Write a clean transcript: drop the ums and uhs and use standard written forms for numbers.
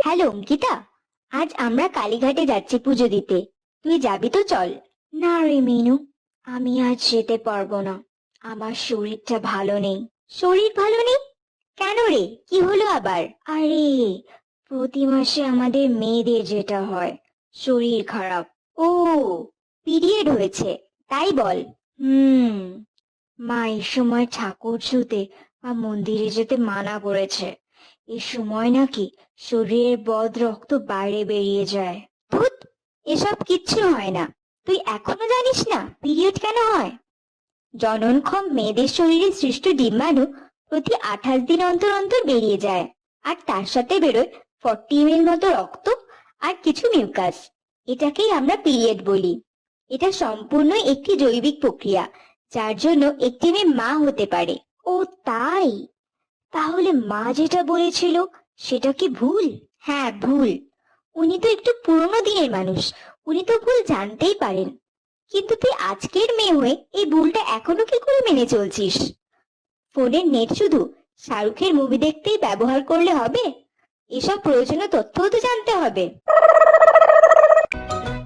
Hello Ankita, আজ আমরা কালীঘাটে যাচ্ছি পুজো দিতে। তুই যাবি তো? চল। না রে মিনু, আমি আজ যেতে পারবো না। আমার শরীরটা ভালো নেই। শরীর ভালো নেই? কেন রে, কি হলো আবার? আরে, প্রতি মাসে আমাদের মেয়েদের যেটা হয়, শরীর খারাপ। ও, পিরিয়ড হয়েছে, তাই বল। হুম। মা এই সময় ঠাকুর ছুঁতে বা মন্দিরে যেতে মানা করেছে। এই সময় নাকি শরীরের বদ রক্ত বাইরে বেরিয়ে যায়। ধুত, এসব কিচ্ছু হয় না। তুই এখনো জানিস না পিরিয়ড কেন হয়? জননক্ষম মেয়েদের শরীরে সৃষ্ট ডিম্বাণু প্রতি 28 দিন অন্তর অন্তর বেরিয়ে যায়, আর তার সাথে বেরোয় 40 ml মতো রক্ত আর কিছু মিউকাস। এটাকেই আমরা পিরিয়ড বলি। এটা সম্পূর্ণ একটি জৈবিক প্রক্রিয়া, যার জন্য একটি মেয়ে মা হতে পারে। ও তাই? তাহলে মা যেটা বলেছিল সেটা কি ভুল? হ্যাঁ, ভুল। উনি তো একটু পুরোনো দিনের মানুষ, উনি তো ভুল জানতেই পারেন। কিন্তু তুই আজকের মেয়ে হয়ে এই ভুলটা এখনো কি করে মেনে চলছিস? ফোনের নেট শুধু শাহরুখের মুভি দেখতেই ব্যবহার করলে হবে? এসব প্রয়োজনীয় তথ্যও তো জানতে হবে।